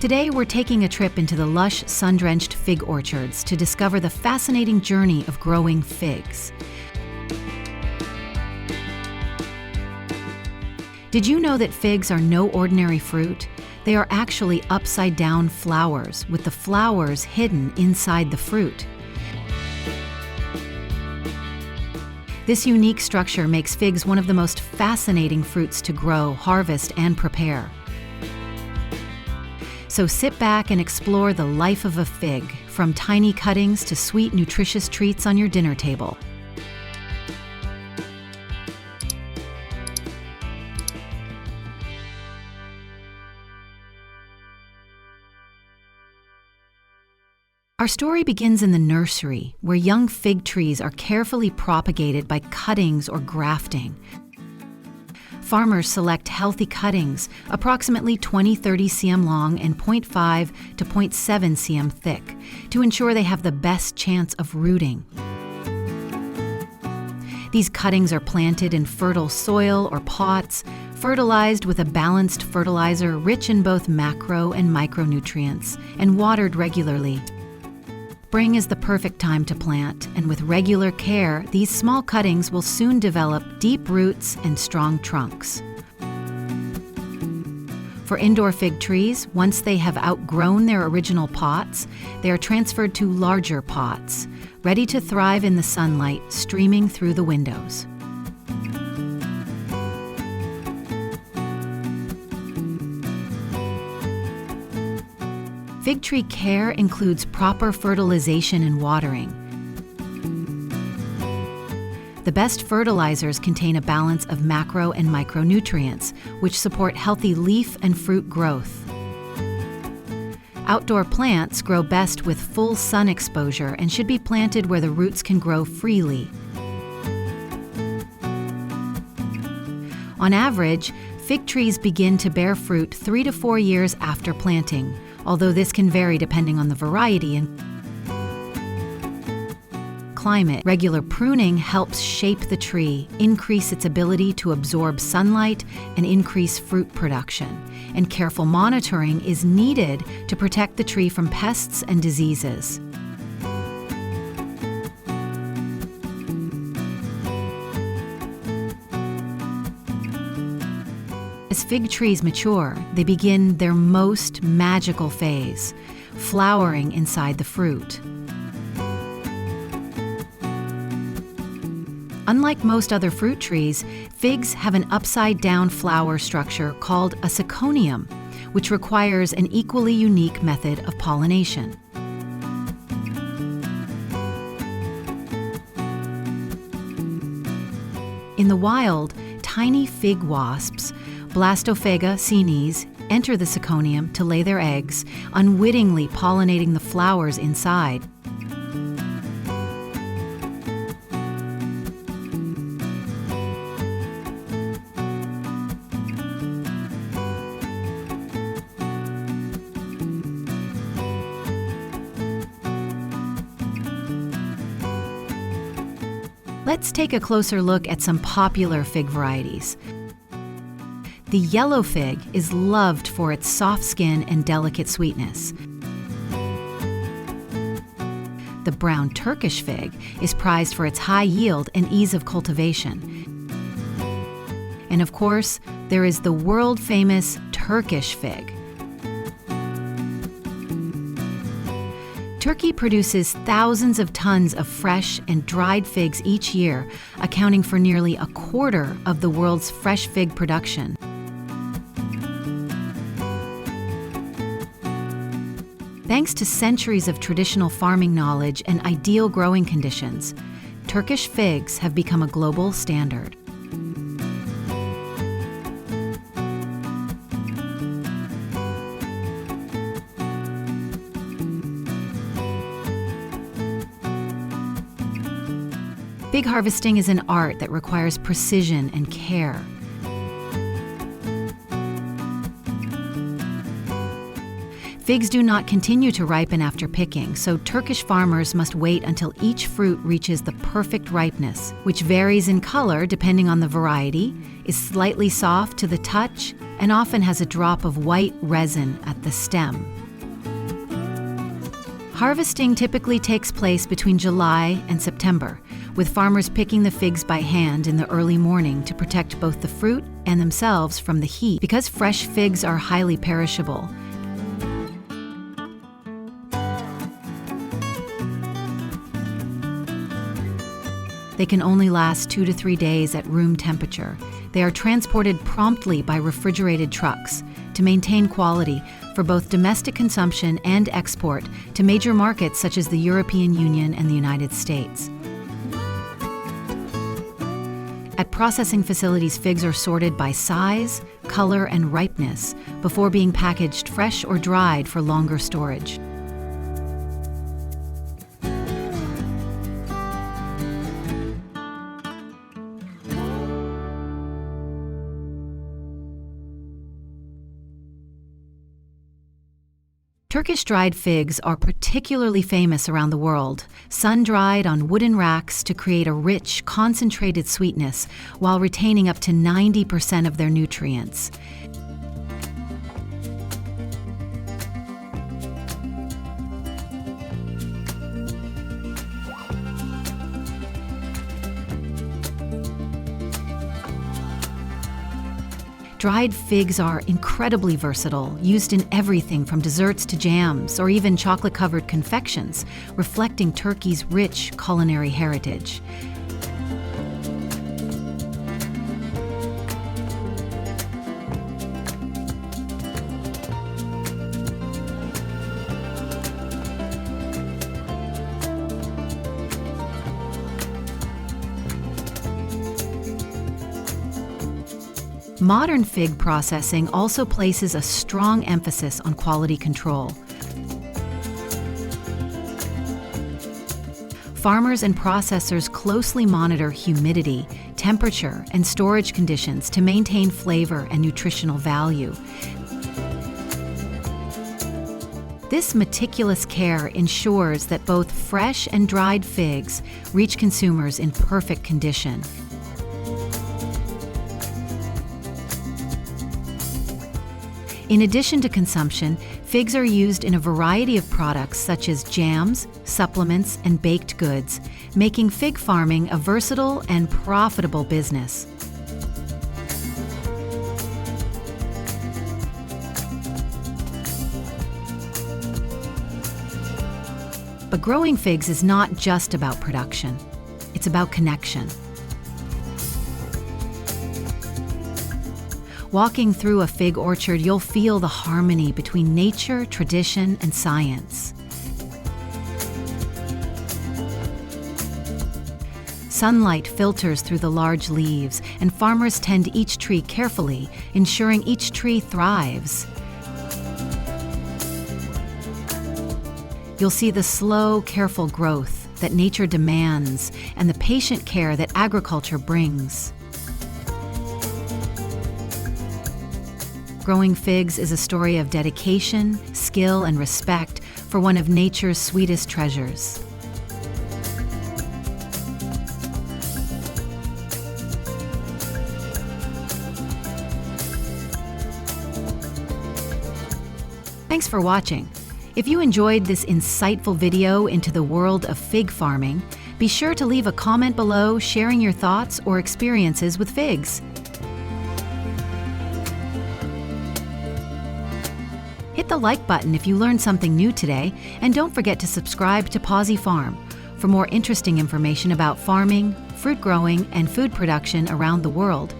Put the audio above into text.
Today, we're taking a trip into the lush, sun-drenched fig orchards to discover the fascinating journey of growing figs. Did you know that figs are no ordinary fruit? They are actually upside-down flowers, with the flowers hidden inside the fruit. This unique structure makes figs one of the most fascinating fruits to grow, harvest, and prepare. So sit back and explore the life of a fig, from tiny cuttings to sweet, nutritious treats on your dinner table. Our story begins in the nursery, where young fig trees are carefully propagated by cuttings or grafting. Farmers select healthy cuttings, approximately 20-30 cm long and 0.5 to 0.7 cm thick, to ensure they have the best chance of rooting. These cuttings are planted in fertile soil or pots, fertilized with a balanced fertilizer rich in both macro and micronutrients, and watered regularly. Spring is the perfect time to plant, and with regular care, these small cuttings will soon develop deep roots and strong trunks. For indoor fig trees, once they have outgrown their original pots, they are transferred to larger pots, ready to thrive in the sunlight streaming through the windows. Fig tree care includes proper fertilization and watering. The best fertilizers contain a balance of macro and micronutrients, which support healthy leaf and fruit growth. Outdoor plants grow best with full sun exposure and should be planted where the roots can grow freely. On average, fig trees begin to bear fruit 3 to 4 years after planting, although this can vary depending on the variety and climate. Regular pruning helps shape the tree, increase its ability to absorb sunlight, and increase fruit production. And careful monitoring is needed to protect the tree from pests and diseases. As fig trees mature, they begin their most magical phase, flowering inside the fruit. Unlike most other fruit trees, figs have an upside-down flower structure called a syconium, which requires an equally unique method of pollination. In the wild, tiny fig wasps, Blastophaga caenis, enter the syconium to lay their eggs, unwittingly pollinating the flowers inside. Let's take a closer look at some popular fig varieties. The yellow fig is loved for its soft skin and delicate sweetness. The brown Turkish fig is prized for its high yield and ease of cultivation. And of course, there is the world-famous Turkish fig. Turkey produces thousands of tons of fresh and dried figs each year, accounting for nearly a quarter of the world's fresh fig production. Thanks to centuries of traditional farming knowledge and ideal growing conditions, Turkish figs have become a global standard. Fig harvesting is an art that requires precision and care. Figs do not continue to ripen after picking, so Turkish farmers must wait until each fruit reaches the perfect ripeness, which varies in color depending on the variety, is slightly soft to the touch, and often has a drop of white resin at the stem. Harvesting typically takes place between July and September, with farmers picking the figs by hand in the early morning to protect both the fruit and themselves from the heat. Because fresh figs are highly perishable, they can only last 2 to 3 days at room temperature. They are transported promptly by refrigerated trucks to maintain quality for both domestic consumption and export to major markets such as the European Union and the United States. At processing facilities, figs are sorted by size, color, and ripeness before being packaged fresh or dried for longer storage. Turkish dried figs are particularly famous around the world, sun-dried on wooden racks to create a rich, concentrated sweetness while retaining up to 90% of their nutrients. Dried figs are incredibly versatile, used in everything from desserts to jams or even chocolate-covered confections, reflecting Turkey's rich culinary heritage. Modern fig processing also places a strong emphasis on quality control. Farmers and processors closely monitor humidity, temperature, and storage conditions to maintain flavor and nutritional value. This meticulous care ensures that both fresh and dried figs reach consumers in perfect condition. In addition to consumption, figs are used in a variety of products such as jams, supplements, and baked goods, making fig farming a versatile and profitable business. But growing figs is not just about production. It's about connection. Walking through a fig orchard, you'll feel the harmony between nature, tradition, and science. Sunlight filters through the large leaves, and farmers tend each tree carefully, ensuring each tree thrives. You'll see the slow, careful growth that nature demands and the patient care that agriculture brings. Growing figs is a story of dedication, skill, and respect for one of nature's sweetest treasures. Thanks for watching. If you enjoyed this insightful video into the world of fig farming, be sure to leave a comment below sharing your thoughts or experiences with figs. Hit the like button if you learned something new today, and don't forget to subscribe to Pawsey Farm for more interesting information about farming, fruit growing, and food production around the world.